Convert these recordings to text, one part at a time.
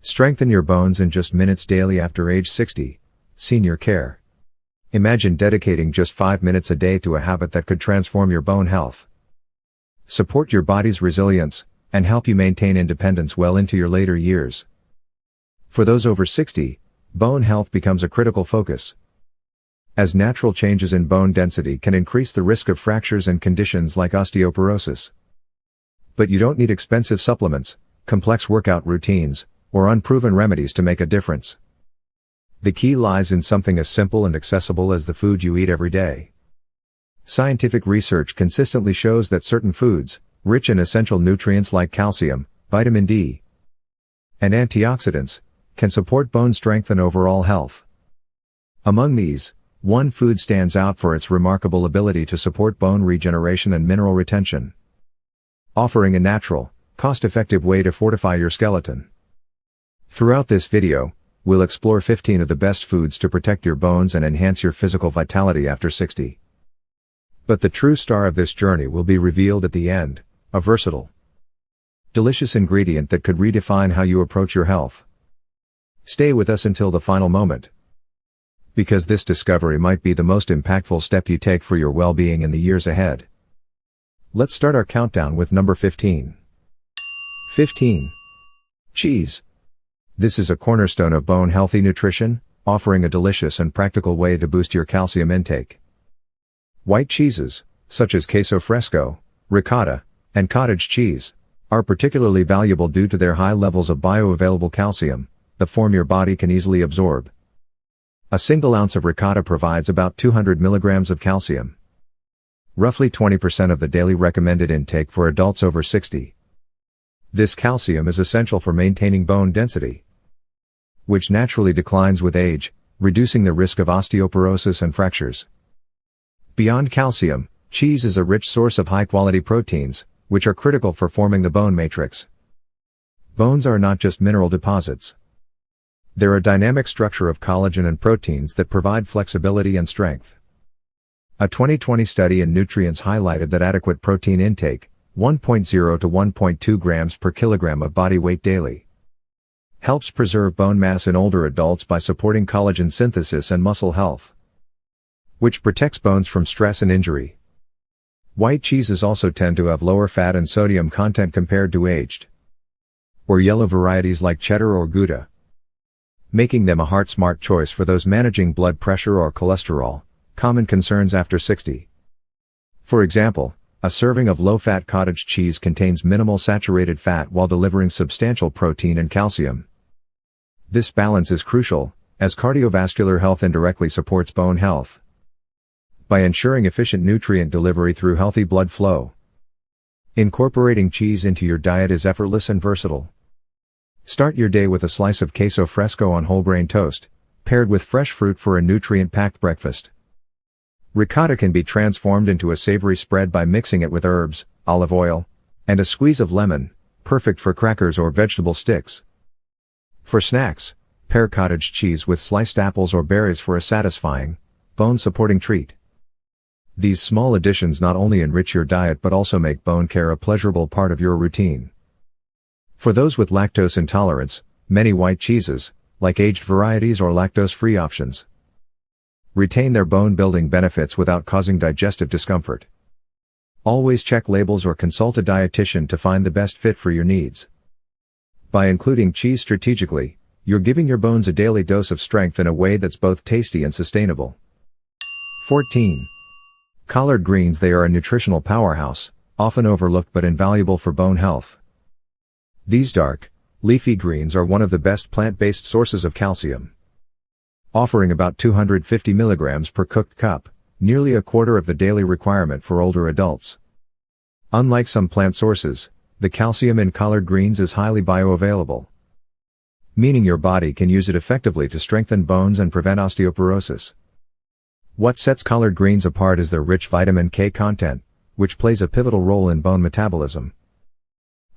Strengthen your bones in just minutes daily after age 60. Senior care. Imagine dedicating just 5 minutes a day to a habit that could transform your bone health, support your body's resilience, and help you maintain independence well into your later years. For those over 60, bone health becomes a critical focus, as natural changes in bone density can increase the risk of fractures and conditions like osteoporosis. But you don't need expensive supplements, complex workout routines, or unproven remedies to make a difference. The key lies in something as simple and accessible as the food you eat every day. Scientific research consistently shows that certain foods, rich in essential nutrients like calcium, vitamin D, and antioxidants, can support bone strength and overall health. Among these, one food stands out for its remarkable ability to support bone regeneration and mineral retention, offering a natural, cost-effective way to fortify your skeleton. Throughout this video, we'll explore 15 of the best foods to protect your bones and enhance your physical vitality after 60. But the true star of this journey will be revealed at the end, a versatile, delicious ingredient that could redefine how you approach your health. Stay with us until the final moment, because this discovery might be the most impactful step you take for your well-being in the years ahead. Let's start our countdown with number 15. 15. Cheese. This is a cornerstone of bone-healthy nutrition, offering a delicious and practical way to boost your calcium intake. White cheeses, such as queso fresco, ricotta, and cottage cheese, are particularly valuable due to their high levels of bioavailable calcium, the form your body can easily absorb. A single ounce of ricotta provides about 200 milligrams of calcium, roughly 20% of the daily recommended intake for adults over 60. This calcium is essential for maintaining bone density, which naturally declines with age, reducing the risk of osteoporosis and fractures. Beyond calcium, cheese is a rich source of high-quality proteins, which are critical for forming the bone matrix. Bones are not just mineral deposits. They're a dynamic structure of collagen and proteins that provide flexibility and strength. A 2020 study in Nutrients highlighted that adequate protein intake, 1.0 to 1.2 grams per kilogram of body weight daily, helps preserve bone mass in older adults by supporting collagen synthesis and muscle health, which protects bones from stress and injury. White cheeses also tend to have lower fat and sodium content compared to aged or yellow varieties like cheddar or Gouda, making them a heart-smart choice for those managing blood pressure or cholesterol, common concerns after 60. For example, a serving of low-fat cottage cheese contains minimal saturated fat while delivering substantial protein and calcium. This balance is crucial, as cardiovascular health indirectly supports bone health by ensuring efficient nutrient delivery through healthy blood flow. Incorporating cheese into your diet is effortless and versatile. Start your day with a slice of queso fresco on whole grain toast, paired with fresh fruit for a nutrient-packed breakfast. Ricotta can be transformed into a savory spread by mixing it with herbs, olive oil, and a squeeze of lemon, perfect for crackers or vegetable sticks. For snacks, pair cottage cheese with sliced apples or berries for a satisfying, bone-supporting treat. These small additions not only enrich your diet but also make bone care a pleasurable part of your routine. For those with lactose intolerance, many white cheeses, like aged varieties or lactose-free options, retain their bone-building benefits without causing digestive discomfort. Always check labels or consult a dietitian to find the best fit for your needs. By including cheese strategically, you're giving your bones a daily dose of strength in a way that's both tasty and sustainable. 14. Collard greens. They are a nutritional powerhouse, often overlooked but invaluable for bone health. These dark, leafy greens are one of the best plant-based sources of calcium, offering about 250 milligrams per cooked cup, nearly a quarter of the daily requirement for older adults. Unlike some plant sources, the calcium in collard greens is highly bioavailable, meaning your body can use it effectively to strengthen bones and prevent osteoporosis. What sets collard greens apart is their rich vitamin K content, which plays a pivotal role in bone metabolism.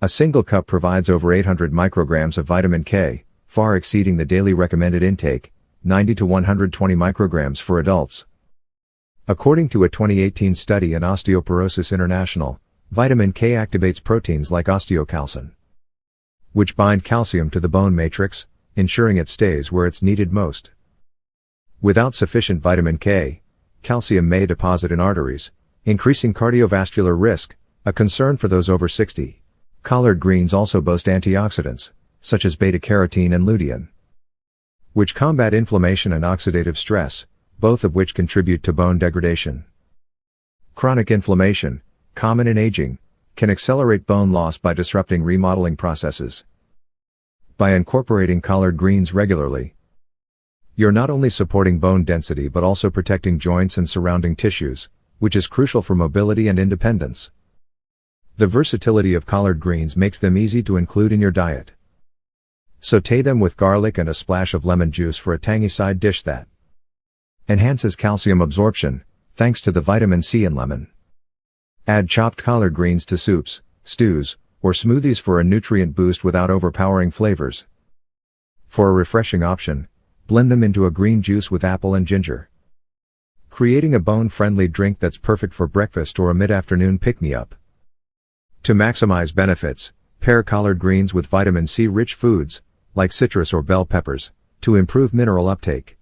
A single cup provides over 800 micrograms of vitamin K, far exceeding the daily recommended intake, 90 to 120 micrograms for adults. According to a 2018 study in Osteoporosis International, vitamin K activates proteins like osteocalcin, which bind calcium to the bone matrix, ensuring it stays where it's needed most. Without sufficient vitamin K, calcium may deposit in arteries, increasing cardiovascular risk, a concern for those over 60. Collard greens also boast antioxidants, such as beta-carotene and lutein, which combat inflammation and oxidative stress, both of which contribute to bone degradation. Chronic inflammation, common in aging, can accelerate bone loss by disrupting remodeling processes. By incorporating collard greens regularly, you're not only supporting bone density but also protecting joints and surrounding tissues, which is crucial for mobility and independence. The versatility of collard greens makes them easy to include in your diet. Sauté them with garlic and a splash of lemon juice for a tangy side dish that enhances calcium absorption, thanks to the vitamin C in lemon. Add chopped collard greens to soups, stews, or smoothies for a nutrient boost without overpowering flavors. For a refreshing option, blend them into a green juice with apple and ginger, creating a bone-friendly drink that's perfect for breakfast or a mid-afternoon pick-me-up. To maximize benefits, pair collard greens with vitamin C-rich foods, like citrus or bell peppers, to improve mineral uptake.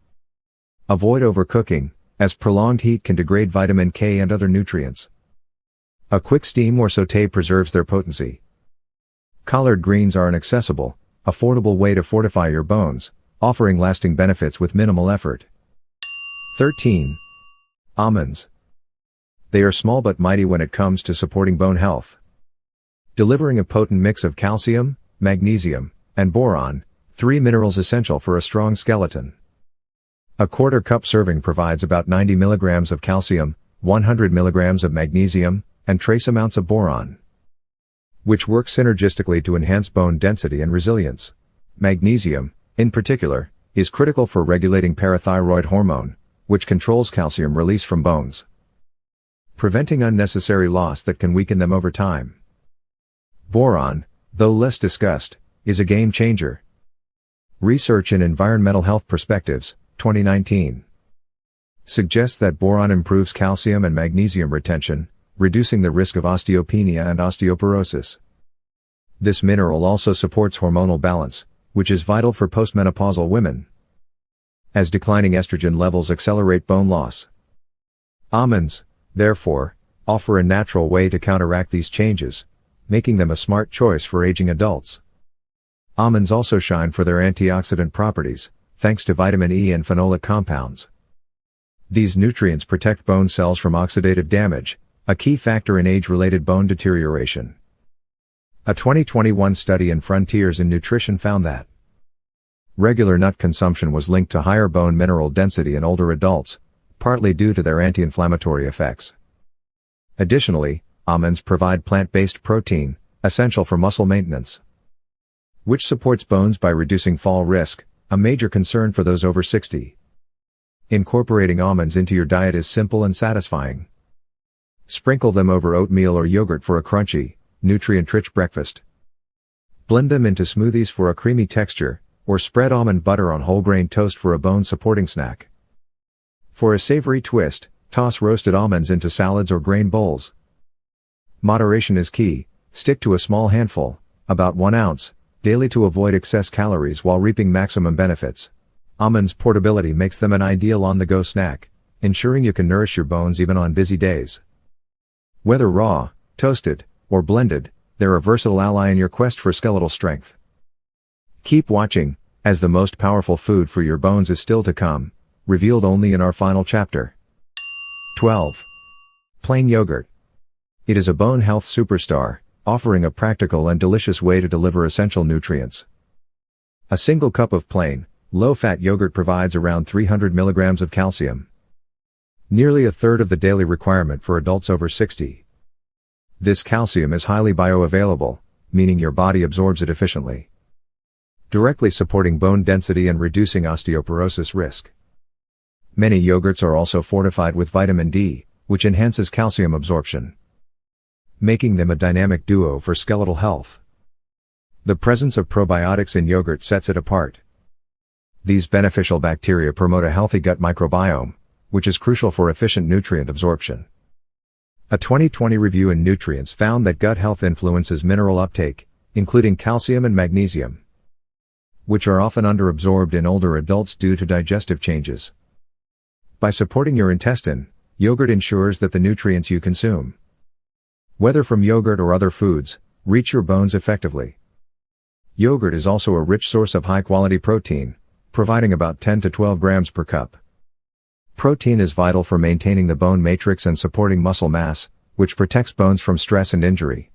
Avoid overcooking, as prolonged heat can degrade vitamin K and other nutrients. A quick steam or sauté preserves their potency. Collard greens are an accessible, affordable way to fortify your bones, offering lasting benefits with minimal effort. 13. Almonds. They are small but mighty when it comes to supporting bone health. Delivering a potent mix of calcium, magnesium, and boron, 3 minerals essential for a strong skeleton. A quarter cup serving provides about 90 milligrams of calcium, 100 milligrams of magnesium, and trace amounts of boron, which work synergistically to enhance bone density and resilience. Magnesium, in particular, is critical for regulating parathyroid hormone, which controls calcium release from bones, preventing unnecessary loss that can weaken them over time. Boron, though less discussed, is a game changer. Research in Environmental Health Perspectives, 2019, suggests that boron improves calcium and magnesium retention, reducing the risk of osteopenia and osteoporosis. This mineral also supports hormonal balance, which is vital for postmenopausal women, as declining estrogen levels accelerate bone loss. Almonds, therefore, offer a natural way to counteract these changes, making them a smart choice for aging adults. Almonds also shine for their antioxidant properties, thanks to vitamin E and phenolic compounds. These nutrients protect bone cells from oxidative damage, a key factor in age-related bone deterioration. A 2021 study in Frontiers in Nutrition found that regular nut consumption was linked to higher bone mineral density in older adults, partly due to their anti-inflammatory effects. Additionally, almonds provide plant-based protein, essential for muscle maintenance, which supports bones by reducing fall risk, a major concern for those over 60. Incorporating almonds into your diet is simple and satisfying. Sprinkle them over oatmeal or yogurt for a crunchy, nutrient-rich breakfast. Blend them into smoothies for a creamy texture, or spread almond butter on whole grain toast for a bone-supporting snack. For a savory twist, toss roasted almonds into salads or grain bowls. Moderation is key. Stick to a small handful, about 1 ounce, daily to avoid excess calories while reaping maximum benefits. Almonds' portability makes them an ideal on-the-go snack, ensuring you can nourish your bones even on busy days. Whether raw, toasted, or blended, they're a versatile ally in your quest for skeletal strength. Keep watching, as the most powerful food for your bones is still to come, revealed only in our final chapter. 12. Plain yogurt. It is a bone health superstar, offering a practical and delicious way to deliver essential nutrients. A single cup of plain, low-fat yogurt provides around 300 milligrams of calcium, nearly a third of the daily requirement for adults over 60. This calcium is highly bioavailable, meaning your body absorbs it efficiently, directly supporting bone density and reducing osteoporosis risk. Many yogurts are also fortified with vitamin D, which enhances calcium absorption, making them a dynamic duo for skeletal health. The presence of probiotics in yogurt sets it apart. These beneficial bacteria promote a healthy gut microbiome, which is crucial for efficient nutrient absorption. A 2020 review in Nutrients found that gut health influences mineral uptake, including calcium and magnesium, which are often underabsorbed in older adults due to digestive changes. By supporting your intestine, yogurt ensures that the nutrients you consume, whether from yogurt or other foods, reach your bones effectively. Yogurt is also a rich source of high-quality protein, providing about 10 to 12 grams per cup. Protein is vital for maintaining the bone matrix and supporting muscle mass, which protects bones from stress and injury.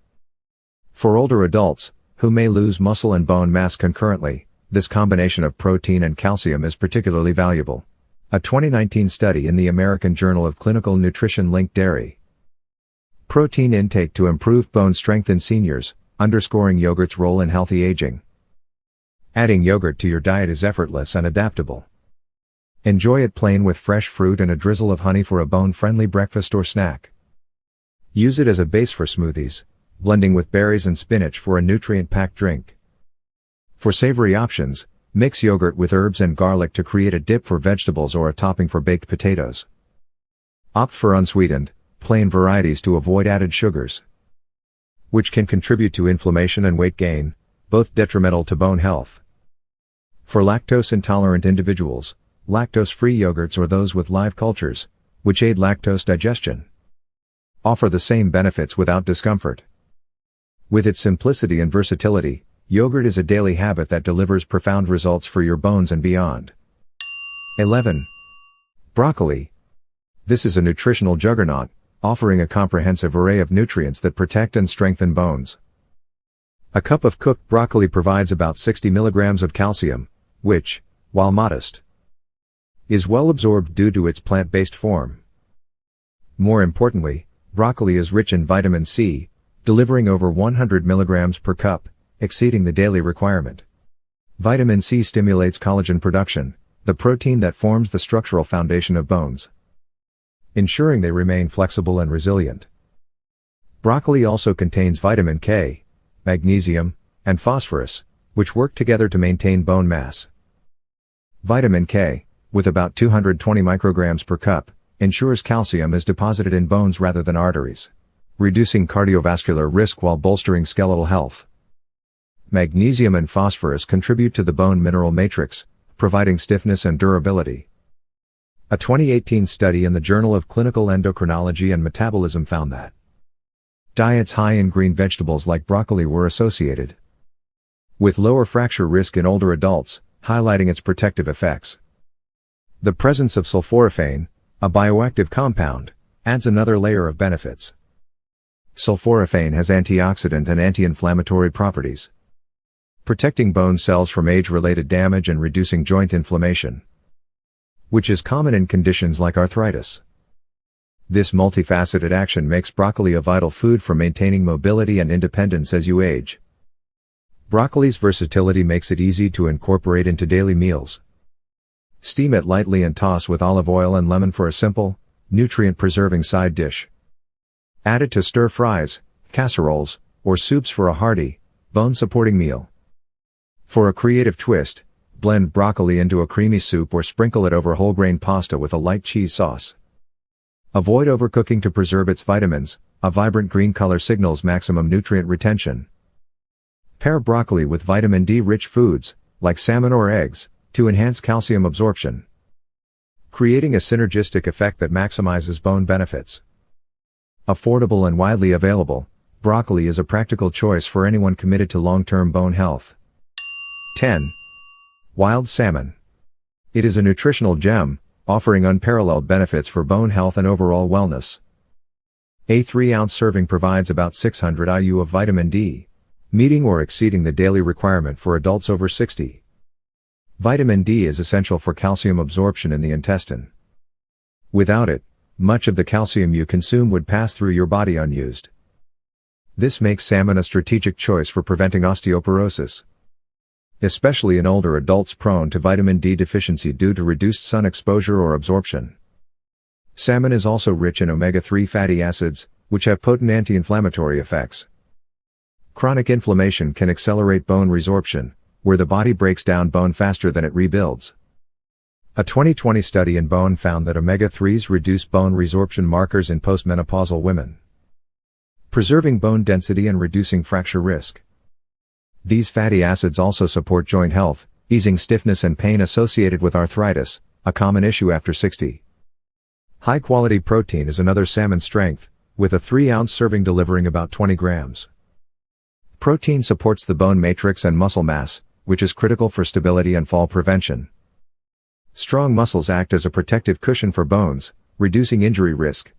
For older adults, who may lose muscle and bone mass concurrently, this combination of protein and calcium is particularly valuable. A 2019 study in the American Journal of Clinical Nutrition linked dairy protein intake to improve bone strength in seniors, underscoring yogurt's role in healthy aging. Adding yogurt to your diet is effortless and adaptable. Enjoy it plain with fresh fruit and a drizzle of honey for a bone-friendly breakfast or snack. Use it as a base for smoothies, blending with berries and spinach for a nutrient-packed drink. For savory options, mix yogurt with herbs and garlic to create a dip for vegetables or a topping for baked potatoes. Opt for unsweetened, plain varieties to avoid added sugars, which can contribute to inflammation and weight gain, both detrimental to bone health. For lactose-intolerant individuals, lactose-free yogurts or those with live cultures, which aid lactose digestion, offer the same benefits without discomfort. With its simplicity and versatility, yogurt is a daily habit that delivers profound results for your bones and beyond. 11. Broccoli. This is a nutritional juggernaut, offering a comprehensive array of nutrients that protect and strengthen bones. A cup of cooked broccoli provides about 60 milligrams of calcium, which, while modest, is well absorbed due to its plant-based form. More importantly, broccoli is rich in vitamin C, delivering over 100 milligrams per cup, exceeding the daily requirement. Vitamin C stimulates collagen production, the protein that forms the structural foundation of bones, ensuring they remain flexible and resilient. Broccoli also contains vitamin K, magnesium, and phosphorus, which work together to maintain bone mass. Vitamin K, with about 220 micrograms per cup, ensures calcium is deposited in bones rather than arteries, reducing cardiovascular risk while bolstering skeletal health. Magnesium and phosphorus contribute to the bone mineral matrix, providing stiffness and durability. A 2018 study in the Journal of Clinical Endocrinology and Metabolism found that diets high in green vegetables like broccoli were associated with lower fracture risk in older adults, highlighting its protective effects. The presence of sulforaphane, a bioactive compound, adds another layer of benefits. Sulforaphane has antioxidant and anti-inflammatory properties, protecting bone cells from age-related damage and reducing joint inflammation, which is common in conditions like arthritis. This multifaceted action makes broccoli a vital food for maintaining mobility and independence as you age. Broccoli's versatility makes it easy to incorporate into daily meals. Steam it lightly and toss with olive oil and lemon for a simple, nutrient-preserving side dish. Add it to stir-fries, casseroles, or soups for a hearty, bone-supporting meal. For a creative twist, blend broccoli into a creamy soup or sprinkle it over whole grain pasta with a light cheese sauce. Avoid overcooking to preserve its vitamins. A vibrant green color signals maximum nutrient retention. Pair broccoli with vitamin D-rich foods, like salmon or eggs, to enhance calcium absorption, creating a synergistic effect that maximizes bone benefits. Affordable and widely available, broccoli is a practical choice for anyone committed to long-term bone health. 10. Wild salmon. It is a nutritional gem, offering unparalleled benefits for bone health and overall wellness. A 3-ounce serving provides about 600 IU of vitamin D, meeting or exceeding the daily requirement for adults over 60. Vitamin D is essential for calcium absorption in the intestine. Without it, much of the calcium you consume would pass through your body unused. This makes salmon a strategic choice for preventing osteoporosis, especially in older adults prone to vitamin D deficiency due to reduced sun exposure or absorption. Salmon is also rich in omega-3 fatty acids, which have potent anti-inflammatory effects. Chronic inflammation can accelerate bone resorption, where the body breaks down bone faster than it rebuilds. A 2020 study in Bone found that omega-3s reduce bone resorption markers in postmenopausal women, preserving bone density and reducing fracture risk. These fatty acids also support joint health, easing stiffness and pain associated with arthritis, a common issue after 60. High-quality protein is another salmon strength, with a 3-ounce serving delivering about 20 grams. Protein supports the bone matrix and muscle mass, which is critical for stability and fall prevention. Strong muscles act as a protective cushion for bones, reducing injury risk.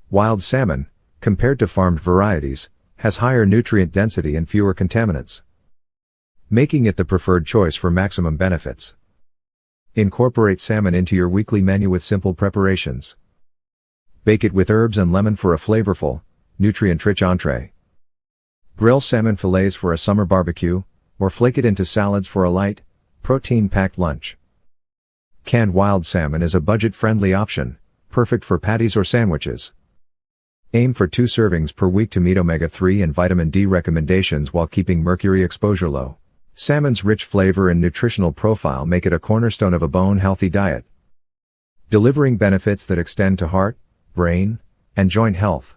Wild salmon, compared to farmed varieties, has higher nutrient density and fewer contaminants, making it the preferred choice for maximum benefits. Incorporate salmon into your weekly menu with simple preparations. Bake it with herbs and lemon for a flavorful, nutrient-rich entree. Grill salmon fillets for a summer barbecue, or flake it into salads for a light, protein-packed lunch. Canned wild salmon is a budget-friendly option, perfect for patties or sandwiches. Aim for 2 servings per week to meet omega-3 and vitamin D recommendations while keeping mercury exposure low. Salmon's rich flavor and nutritional profile make it a cornerstone of a bone-healthy diet, delivering benefits that extend to heart, brain, and joint health.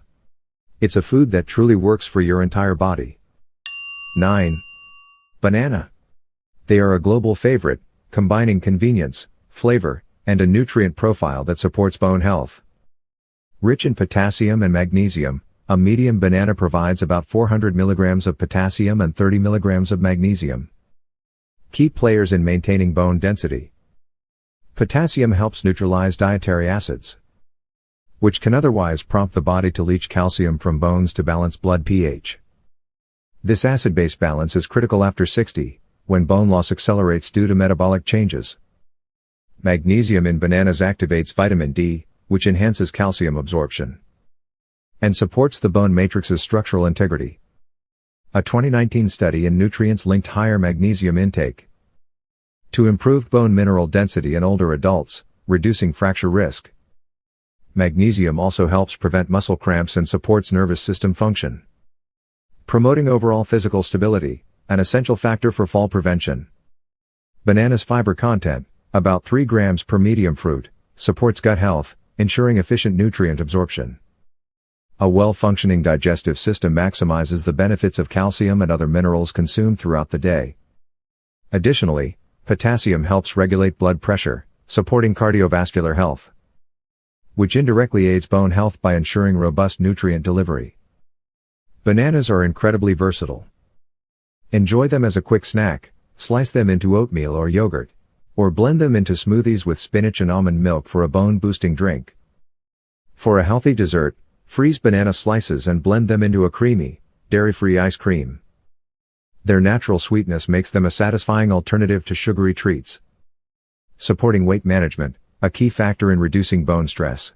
It's a food that truly works for your entire body. 9. Banana. They are a global favorite, combining convenience, flavor, and a nutrient profile that supports bone health. Rich in potassium and magnesium, a medium banana provides about 400 mg of potassium and 30 mg of magnesium. Key players in maintaining bone density. Potassium helps neutralize dietary acids, which can otherwise prompt the body to leach calcium from bones to balance blood pH. This acid-base balance is critical after 60, when bone loss accelerates due to metabolic changes. Magnesium in bananas activates vitamin D, which enhances calcium absorption and supports the bone matrix's structural integrity. A 2019 study in nutrients linked higher magnesium intake to improved bone mineral density in older adults, reducing fracture risk. Magnesium also helps prevent muscle cramps and supports nervous system function, promoting overall physical stability, an essential factor for fall prevention. Banana's fiber content, about 3 grams per medium fruit, supports gut health, ensuring efficient nutrient absorption. A well-functioning digestive system maximizes the benefits of calcium and other minerals consumed throughout the day. Additionally, potassium helps regulate blood pressure, supporting cardiovascular health, which indirectly aids bone health by ensuring robust nutrient delivery. Bananas are incredibly versatile. Enjoy them as a quick snack, slice them into oatmeal or yogurt, or blend them into smoothies with spinach and almond milk for a bone-boosting drink. For a healthy dessert, freeze banana slices and blend them into a creamy, dairy-free ice cream. Their natural sweetness makes them a satisfying alternative to sugary treats. Supporting weight management, a key factor in reducing bone stress.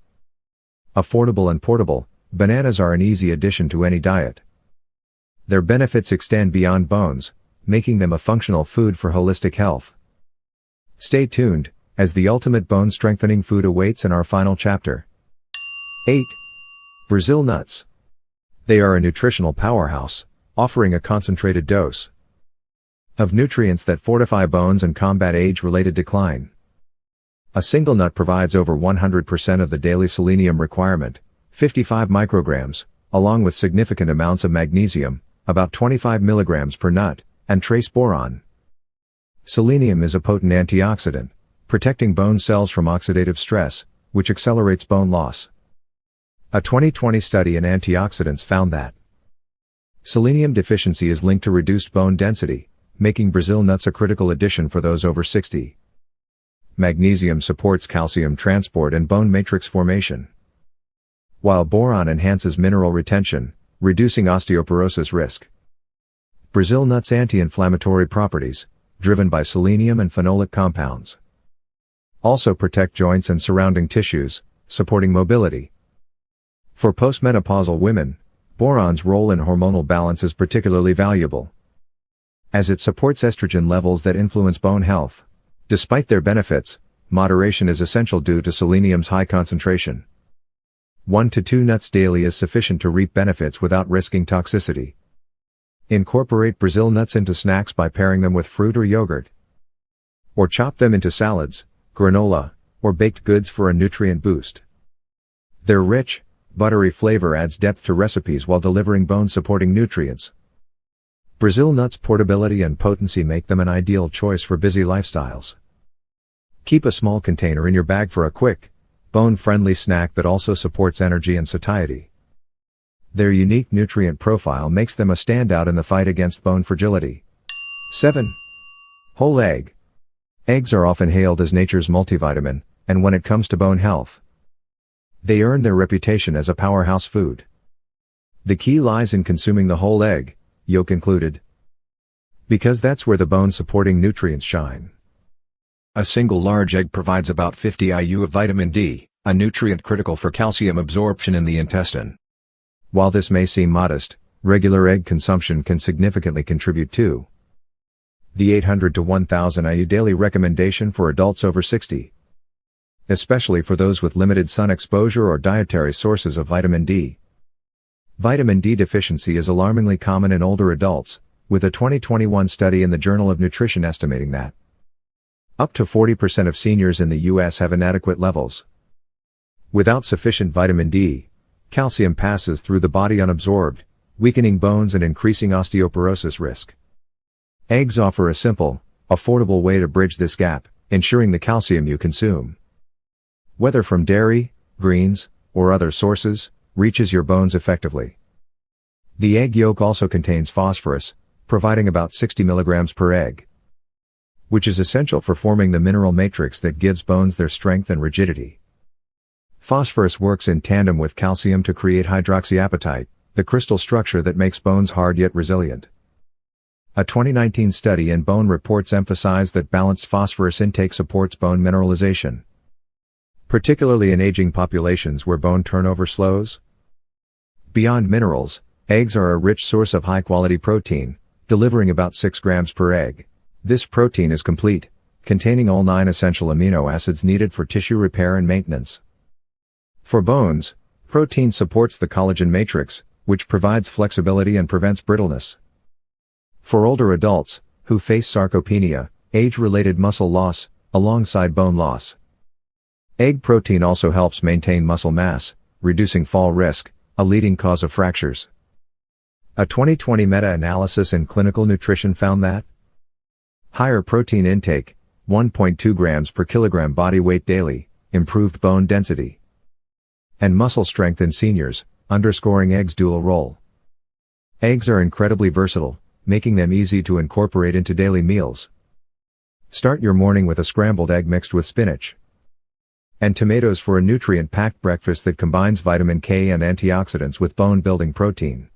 Affordable and portable, bananas are an easy addition to any diet. Their benefits extend beyond bones, making them a functional food for holistic health. Stay tuned, as the ultimate bone-strengthening food awaits in our final chapter. 8. Brazil nuts. They are a nutritional powerhouse, offering a concentrated dose of nutrients that fortify bones and combat age-related decline. A single nut provides over 100% of the daily selenium requirement, 55 micrograms, along with significant amounts of magnesium, about 25 milligrams per nut, and trace boron. Selenium is a potent antioxidant, protecting bone cells from oxidative stress, which accelerates bone loss. A 2020 study in antioxidants found that selenium deficiency is linked to reduced bone density, making Brazil nuts a critical addition for those over 60. Magnesium supports calcium transport and bone matrix formation, while boron enhances mineral retention, reducing osteoporosis risk. Brazil nuts' anti-inflammatory properties, driven by selenium and phenolic compounds, also protect joints and surrounding tissues, supporting mobility. For postmenopausal women, boron's role in hormonal balance is particularly valuable, as it supports estrogen levels that influence bone health. Despite their benefits, moderation is essential due to selenium's high concentration. 1 to 2 nuts daily is sufficient to reap benefits without risking toxicity. Incorporate Brazil nuts into snacks by pairing them with fruit or yogurt, or chop them into salads, granola, or baked goods for a nutrient boost. Their rich, buttery flavor adds depth to recipes while delivering bone-supporting nutrients. Brazil nuts' portability and potency make them an ideal choice for busy lifestyles. Keep a small container in your bag for a quick, bone-friendly snack that also supports energy and satiety. Their unique nutrient profile makes them a standout in the fight against bone fragility. 7. Whole egg. Eggs are often hailed as nature's multivitamin, and when it comes to bone health, they earn their reputation as a powerhouse food. The key lies in consuming the whole egg, yolk included, because that's where the bone-supporting nutrients shine. A single large egg provides about 50 IU of vitamin D, a nutrient critical for calcium absorption in the intestine. While this may seem modest, regular egg consumption can significantly contribute to the 800 to 1000 IU daily recommendation for adults over 60. Especially for those with limited sun exposure or dietary sources of vitamin D. Vitamin D deficiency is alarmingly common in older adults, with a 2021 study in the Journal of Nutrition estimating that up to 40% of seniors in the U.S. have inadequate levels. Without sufficient vitamin D, calcium passes through the body unabsorbed, weakening bones and increasing osteoporosis risk. Eggs offer a simple, affordable way to bridge this gap, ensuring the calcium you consume, whether from dairy, greens, or other sources, reaches your bones effectively. The egg yolk also contains phosphorus, providing about 60 milligrams per egg, which is essential for forming the mineral matrix that gives bones their strength and rigidity. Phosphorus works in tandem with calcium to create hydroxyapatite, the crystal structure that makes bones hard yet resilient. A 2019 study in Bone Reports emphasized that balanced phosphorus intake supports bone mineralization, particularly in aging populations where bone turnover slows. Beyond minerals, eggs are a rich source of high-quality protein, delivering about 6 grams per egg. This protein is complete, containing all 9 essential amino acids needed for tissue repair and maintenance. For bones, protein supports the collagen matrix, which provides flexibility and prevents brittleness. For older adults, who face sarcopenia, age-related muscle loss, alongside bone loss, egg protein also helps maintain muscle mass, reducing fall risk, a leading cause of fractures. A 2020 meta-analysis in clinical nutrition found that higher protein intake, 1.2 grams per kilogram body weight daily, improved bone density and muscle strength in seniors, underscoring eggs' dual role. Eggs are incredibly versatile, making them easy to incorporate into daily meals. Start your morning with a scrambled egg mixed with spinach and tomatoes for a nutrient-packed breakfast that combines vitamin K and antioxidants with bone-building protein.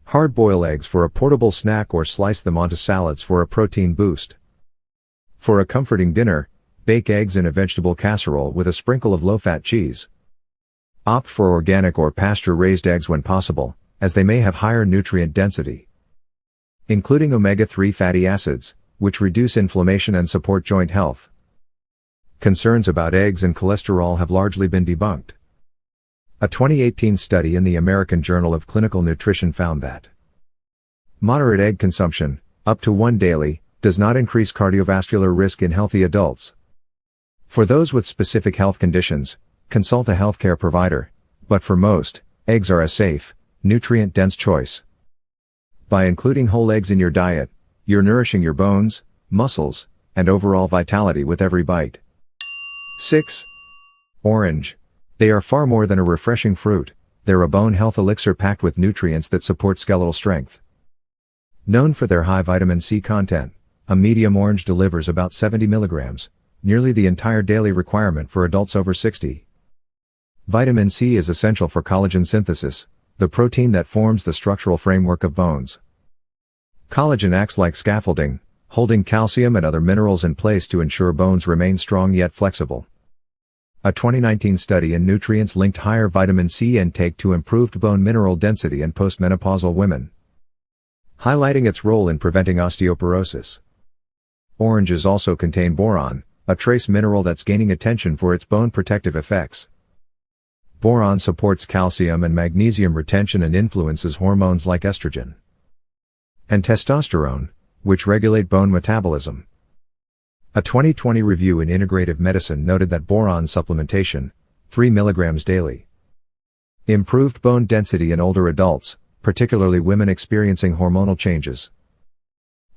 Hard-boil eggs for a portable snack or slice them onto salads for a protein boost. For a comforting dinner, bake eggs in a vegetable casserole with a sprinkle of low-fat cheese. Opt for organic or pasture-raised eggs when possible, as they may have higher nutrient density, including omega-3 fatty acids, which reduce inflammation and support joint health. Concerns about eggs and cholesterol have largely been debunked. A 2018 study in the American Journal of Clinical Nutrition found that moderate egg consumption, up to 1 daily, does not increase cardiovascular risk in healthy adults. For those with specific health conditions, consult a healthcare provider, but for most, eggs are a safe, nutrient-dense choice. By including whole eggs in your diet, you're nourishing your bones, muscles, and overall vitality with every bite. 6. Orange. They are far more than a refreshing fruit, they're a bone health elixir packed with nutrients that support skeletal strength. Known for their high vitamin C content, a medium orange delivers about 70 milligrams, nearly the entire daily requirement for adults over 60. Vitamin C is essential for collagen synthesis, the protein that forms the structural framework of bones. Collagen acts like scaffolding, holding calcium and other minerals in place to ensure bones remain strong yet flexible. A 2019 study in Nutrients linked higher vitamin C intake to improved bone mineral density in postmenopausal women, highlighting its role in preventing osteoporosis. Oranges also contain boron, a trace mineral that's gaining attention for its bone protective effects. Boron supports calcium and magnesium retention and influences hormones like estrogen and testosterone, which regulate bone metabolism. A 2020 review in Integrative Medicine noted that boron supplementation, 3 milligrams daily, improved bone density in older adults, particularly women experiencing hormonal changes.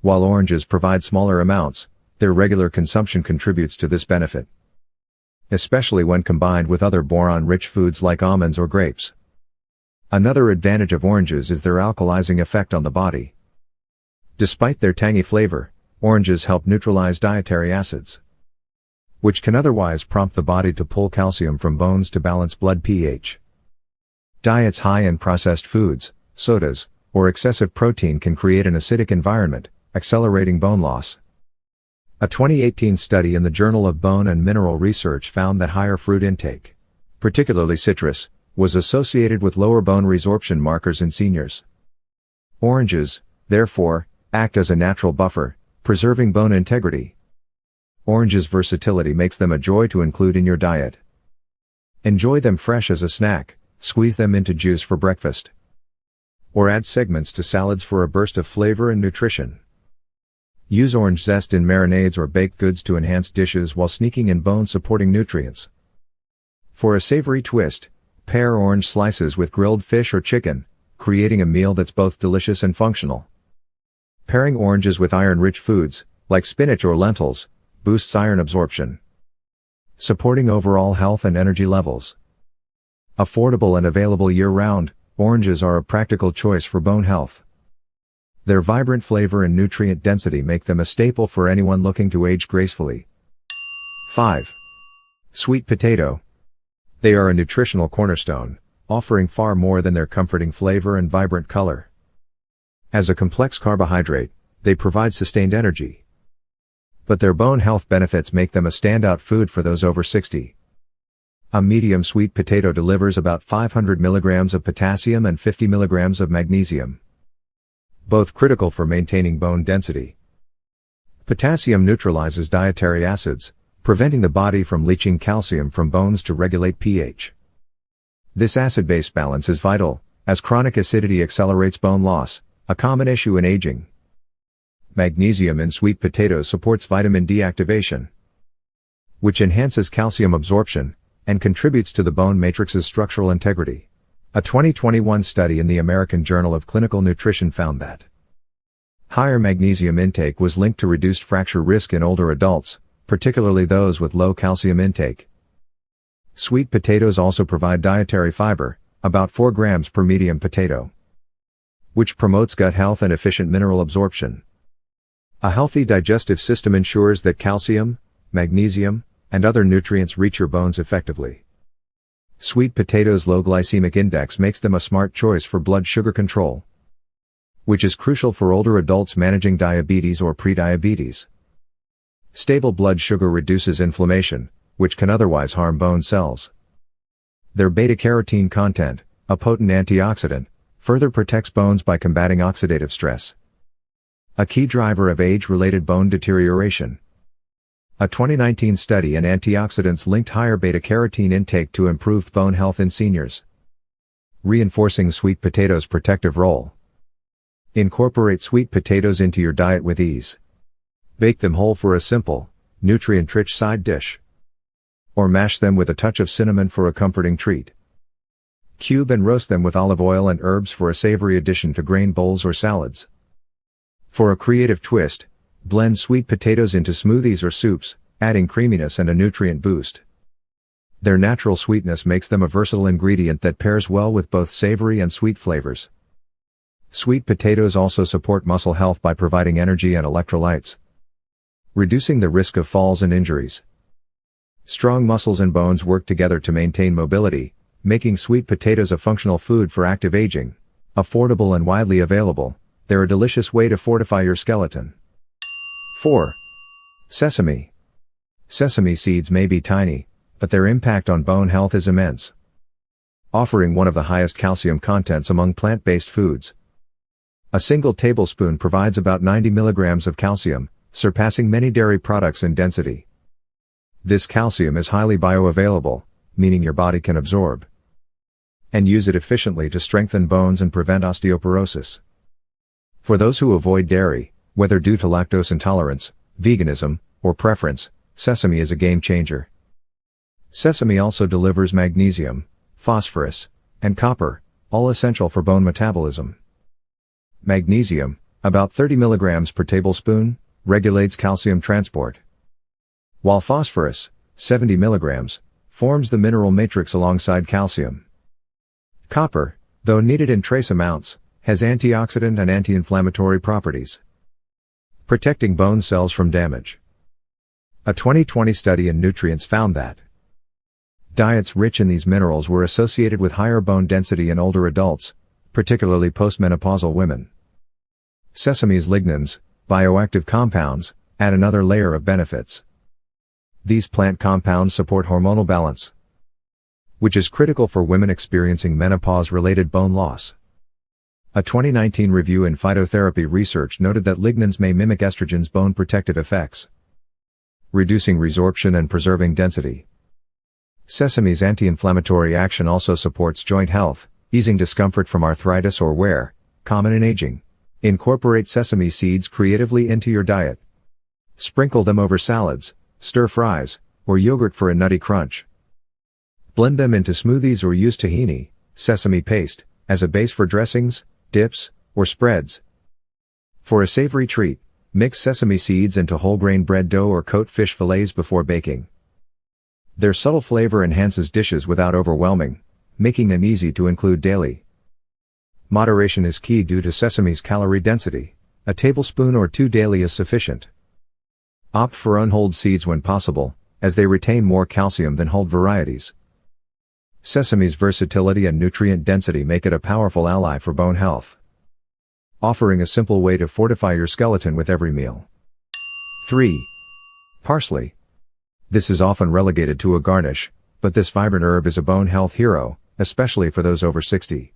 While oranges provide smaller amounts, their regular consumption contributes to this benefit, especially when combined with other boron-rich foods like almonds or grapes. Another advantage of oranges is their alkalizing effect on the body. Despite their tangy flavor, oranges help neutralize dietary acids, which can otherwise prompt the body to pull calcium from bones to balance blood pH. Diets high in processed foods, sodas, or excessive protein can create an acidic environment, accelerating bone loss. A 2018 study in the Journal of Bone and Mineral Research found that higher fruit intake, particularly citrus, was associated with lower bone resorption markers in seniors. Oranges, therefore, act as a natural buffer, preserving bone integrity. Oranges' versatility makes them a joy to include in your diet. Enjoy them fresh as a snack, squeeze them into juice for breakfast, or add segments to salads for a burst of flavor and nutrition. Use orange zest in marinades or baked goods to enhance dishes while sneaking in bone-supporting nutrients. For a savory twist, pair orange slices with grilled fish or chicken, creating a meal that's both delicious and functional. Pairing oranges with iron-rich foods, like spinach or lentils, boosts iron absorption, supporting overall health and energy levels. Affordable and available year-round, oranges are a practical choice for bone health. Their vibrant flavor and nutrient density make them a staple for anyone looking to age gracefully. 5. Sweet potato. They are a nutritional cornerstone, offering far more than their comforting flavor and vibrant color. As a complex carbohydrate, they provide sustained energy, but their bone health benefits make them a standout food for those over 60. A medium sweet potato delivers about 500 milligrams of potassium and 50 milligrams of magnesium, both critical for maintaining bone density. Potassium neutralizes dietary acids, preventing the body from leaching calcium from bones to regulate pH. This acid-base balance is vital, as chronic acidity accelerates bone loss, a common issue in aging. Magnesium in sweet potatoes supports vitamin D activation, which enhances calcium absorption and contributes to the bone matrix's structural integrity. A 2021 study in the American Journal of Clinical Nutrition found that higher magnesium intake was linked to reduced fracture risk in older adults, particularly those with low calcium intake. Sweet potatoes also provide dietary fiber, about 4 grams per medium potato, which promotes gut health and efficient mineral absorption. A healthy digestive system ensures that calcium, magnesium, and other nutrients reach your bones effectively. Sweet potatoes' low glycemic index makes them a smart choice for blood sugar control, which is crucial for older adults managing diabetes or prediabetes. Stable blood sugar reduces inflammation, which can otherwise harm bone cells. Their beta-carotene content, a potent antioxidant, further protects bones by combating oxidative stress, a key driver of age-related bone deterioration. A 2019 study in antioxidants linked higher beta-carotene intake to improved bone health in seniors, reinforcing sweet potatoes' protective role. Incorporate sweet potatoes into your diet with ease. Bake them whole for a simple, nutrient-rich side dish, or mash them with a touch of cinnamon for a comforting treat. Cube and roast them with olive oil and herbs for a savory addition to grain bowls or salads. For a creative twist, blend sweet potatoes into smoothies or soups, adding creaminess and a nutrient boost. Their natural sweetness makes them a versatile ingredient that pairs well with both savory and sweet flavors. Sweet potatoes also support muscle health by providing energy and electrolytes, reducing the risk of falls and injuries. Strong muscles and bones work together to maintain mobility, making sweet potatoes a functional food for active aging. Affordable and widely available, they're a delicious way to fortify your skeleton. 4. Sesame. Sesame seeds may be tiny, but their impact on bone health is immense, offering one of the highest calcium contents among plant-based foods. A single tablespoon provides about 90 milligrams of calcium, surpassing many dairy products in density. This calcium is highly bioavailable, meaning your body can absorb and use it efficiently to strengthen bones and prevent osteoporosis. For those who avoid dairy, whether due to lactose intolerance, veganism, or preference, sesame is a game changer. Sesame also delivers magnesium, phosphorus, and copper, all essential for bone metabolism. Magnesium, about 30 mg per tablespoon, regulates calcium transport. While phosphorus, 70 mg, forms the mineral matrix alongside calcium. Copper, though needed in trace amounts, has antioxidant and anti-inflammatory properties, protecting bone cells from damage. A 2020 study in nutrients found that diets rich in these minerals were associated with higher bone density in older adults, particularly postmenopausal women. Sesame's lignans, bioactive compounds, add another layer of benefits. These plant compounds support hormonal balance, which is critical for women experiencing menopause-related bone loss. A 2019 review in Phytotherapy Research noted that lignans may mimic estrogen's bone protective effects, reducing resorption and preserving density. Sesame's anti-inflammatory action also supports joint health, easing discomfort from arthritis or wear, common in aging. Incorporate sesame seeds creatively into your diet. Sprinkle them over salads, stir fries, or yogurt for a nutty crunch. Blend them into smoothies or use tahini, sesame paste, as a base for dressings, dips, or spreads. For a savory treat, mix sesame seeds into whole grain bread dough or coat fish fillets before baking. Their subtle flavor enhances dishes without overwhelming, making them easy to include daily. Moderation is key due to sesame's calorie density. A tablespoon or 2 daily is sufficient. Opt for unhulled seeds when possible, as they retain more calcium than hulled varieties. Sesame's versatility and nutrient density make it a powerful ally for bone health, offering a simple way to fortify your skeleton with every meal. 3. Parsley. This is often relegated to a garnish, but this vibrant herb is a bone health hero, especially for those over 60.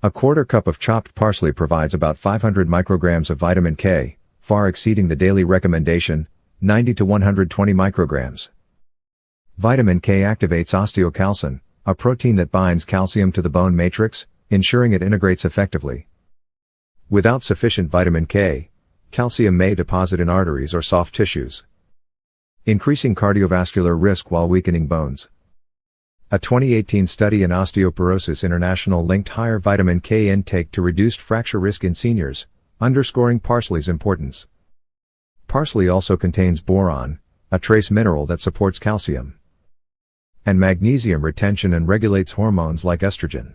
A quarter cup of chopped parsley provides about 500 micrograms of vitamin K, far exceeding the daily recommendation, 90 to 120 micrograms. Vitamin K activates osteocalcin, a protein that binds calcium to the bone matrix, ensuring it integrates effectively. Without sufficient vitamin K, calcium may deposit in arteries or soft tissues, increasing cardiovascular risk while weakening bones. A 2018 study in Osteoporosis International linked higher vitamin K intake to reduced fracture risk in seniors, underscoring parsley's importance. Parsley also contains boron, a trace mineral that supports calcium and magnesium retention and regulates hormones like estrogen.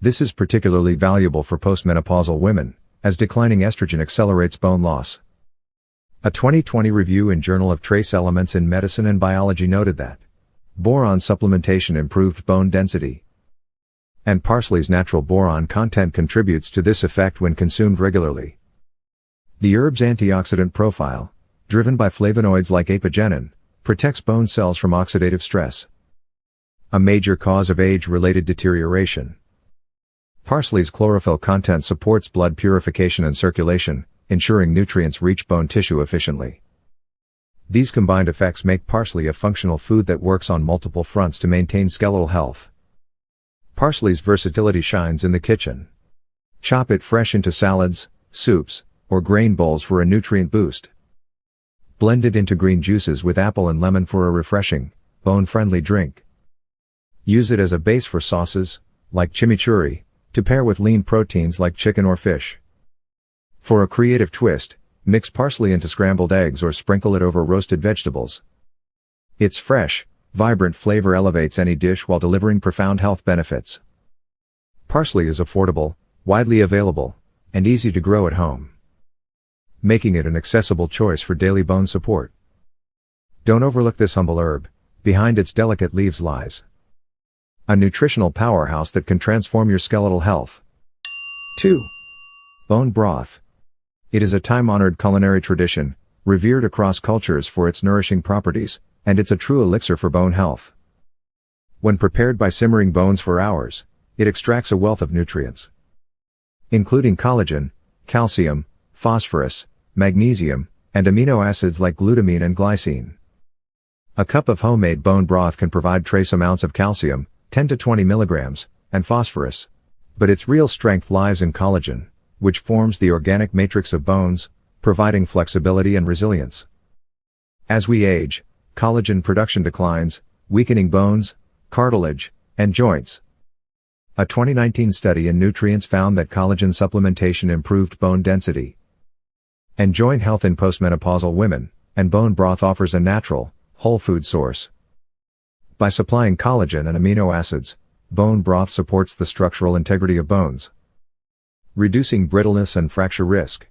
This is particularly valuable for postmenopausal women, as declining estrogen accelerates bone loss. A 2020 review in Journal of Trace Elements in Medicine and Biology noted that boron supplementation improved bone density, and parsley's natural boron content contributes to this effect when consumed regularly. The herb's antioxidant profile, driven by flavonoids like apigenin, protects bone cells from oxidative stress, a major cause of age-related deterioration. Parsley's chlorophyll content supports blood purification and circulation, ensuring nutrients reach bone tissue efficiently. These combined effects make parsley a functional food that works on multiple fronts to maintain skeletal health. Parsley's versatility shines in the kitchen. Chop it fresh into salads, soups, or grain bowls for a nutrient boost. Blend it into green juices with apple and lemon for a refreshing, bone-friendly drink. Use it as a base for sauces, like chimichurri, to pair with lean proteins like chicken or fish. For a creative twist, mix parsley into scrambled eggs or sprinkle it over roasted vegetables. Its fresh, vibrant flavor elevates any dish while delivering profound health benefits. Parsley is affordable, widely available, and easy to grow at home, making it an accessible choice for daily bone support. Don't overlook this humble herb. Behind its delicate leaves lies a nutritional powerhouse that can transform your skeletal health. 2. Bone broth. It is a time-honored culinary tradition, revered across cultures for its nourishing properties, and it's a true elixir for bone health. When prepared by simmering bones for hours, it extracts a wealth of nutrients, including collagen, calcium, phosphorus, magnesium, and amino acids like glutamine and glycine. A cup of homemade bone broth can provide trace amounts of calcium, 10 to 20 milligrams, and phosphorus, but its real strength lies in collagen, which forms the organic matrix of bones, providing flexibility and resilience. As we age, collagen production declines, weakening bones, cartilage, and joints. A 2019 study in nutrients found that collagen supplementation improved bone density and joint health in postmenopausal women, and bone broth offers a natural, whole food source. By supplying collagen and amino acids, bone broth supports the structural integrity of bones, reducing brittleness and fracture risk.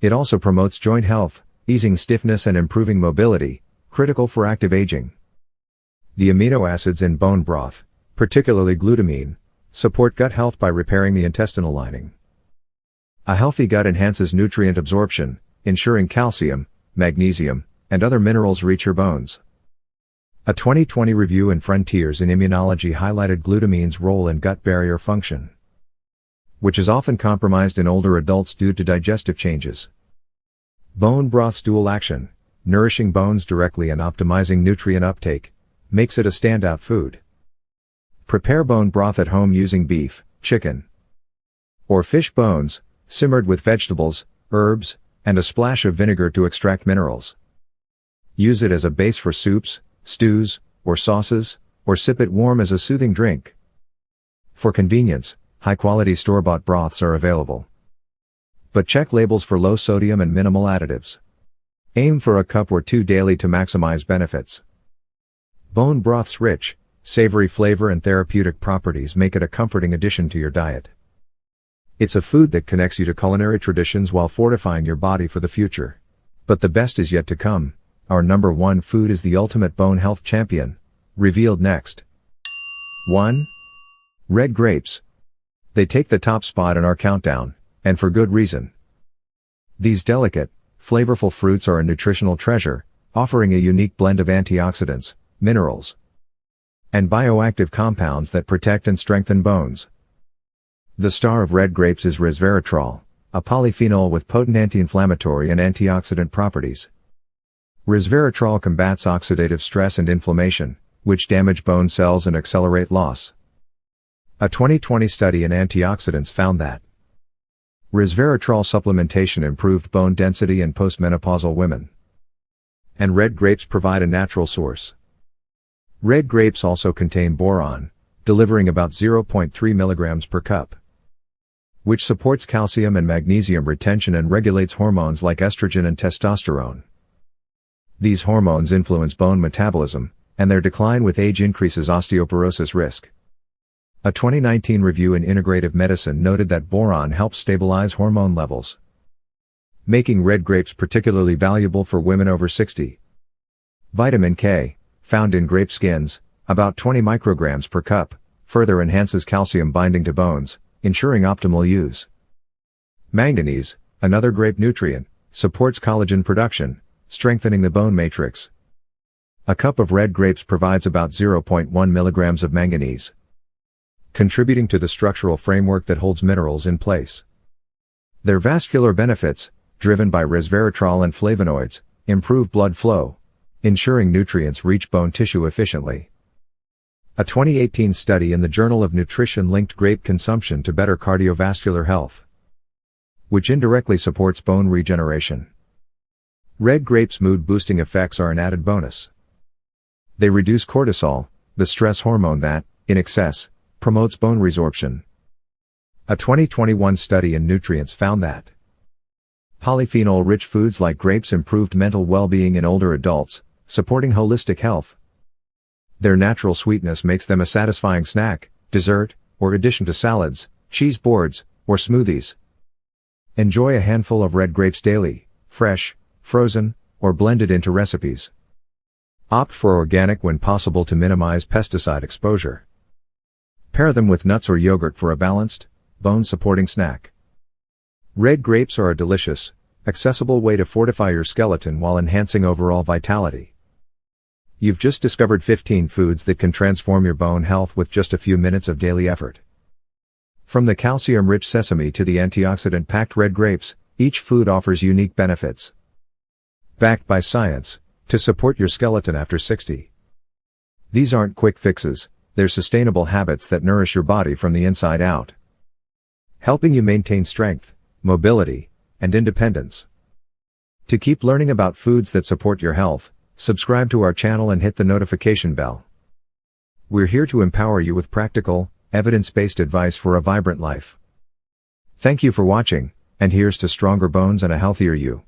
It also promotes joint health, easing stiffness and improving mobility, critical for active aging. The amino acids in bone broth, particularly glutamine, support gut health by repairing the intestinal lining. A healthy gut enhances nutrient absorption, ensuring calcium, magnesium, and other minerals reach your bones. A 2020 review in Frontiers in Immunology highlighted glutamine's role in gut barrier function, which is often compromised in older adults due to digestive changes. Bone broth's dual action, nourishing bones directly and optimizing nutrient uptake, makes it a standout food. Prepare bone broth at home using beef, chicken, or fish bones, simmered with vegetables, herbs, and a splash of vinegar to extract minerals. Use it as a base for soups, stews, or sauces, or sip it warm as a soothing drink. For convenience, high-quality store-bought broths are available. But check labels for low sodium and minimal additives. Aim for a cup or two daily to maximize benefits. Bone broth's rich, savory flavor and therapeutic properties make it a comforting addition to your diet. It's a food that connects you to culinary traditions while fortifying your body for the future. But the best is yet to come. Our number one food is the ultimate bone health champion. Revealed next. 1. Red grapes. They take the top spot in our countdown, and for good reason. These delicate, flavorful fruits are a nutritional treasure, offering a unique blend of antioxidants, minerals, and bioactive compounds that protect and strengthen bones. The star of red grapes is resveratrol, a polyphenol with potent anti-inflammatory and antioxidant properties. Resveratrol combats oxidative stress and inflammation, which damage bone cells and accelerate loss. A 2020 study in antioxidants found that resveratrol supplementation improved bone density in postmenopausal women. And red grapes provide a natural source. Red grapes also contain boron, delivering about 0.3 milligrams per cup, which supports calcium and magnesium retention and regulates hormones like estrogen and testosterone. These hormones influence bone metabolism, and their decline with age increases osteoporosis risk. A 2019 review in Integrative Medicine noted that boron helps stabilize hormone levels, making red grapes particularly valuable for women over 60. Vitamin K, found in grape skins, about 20 micrograms per cup, further enhances calcium binding to bones, ensuring optimal use. Manganese, another grape nutrient, supports collagen production, strengthening the bone matrix. A cup of red grapes provides about 0.1 milligrams of manganese, contributing to the structural framework that holds minerals in place. Their vascular benefits, driven by resveratrol and flavonoids, improve blood flow, ensuring nutrients reach bone tissue efficiently. A 2018 study in the Journal of Nutrition linked grape consumption to better cardiovascular health, which indirectly supports bone regeneration. Red grapes' mood-boosting effects are an added bonus. They reduce cortisol, the stress hormone that, in excess, promotes bone resorption. A 2021 study in Nutrients found that polyphenol-rich foods like grapes improved mental well-being in older adults, supporting holistic health. Their natural sweetness makes them a satisfying snack, dessert, or addition to salads, cheese boards, or smoothies. Enjoy a handful of red grapes daily, fresh, frozen, or blended into recipes. Opt for organic when possible to minimize pesticide exposure. Pair them with nuts or yogurt for a balanced, bone-supporting snack. Red grapes are a delicious, accessible way to fortify your skeleton while enhancing overall vitality. You've just discovered 15 foods that can transform your bone health with just a few minutes of daily effort. From the calcium-rich sesame to the antioxidant-packed red grapes, each food offers unique benefits, backed by science, to support your skeleton after 60. These aren't quick fixes, they're sustainable habits that nourish your body from the inside out, helping you maintain strength, mobility, and independence. To keep learning about foods that support your health, subscribe to our channel and hit the notification bell. We're here to empower you with practical, evidence-based advice for a vibrant life. Thank you for watching, and here's to stronger bones and a healthier you.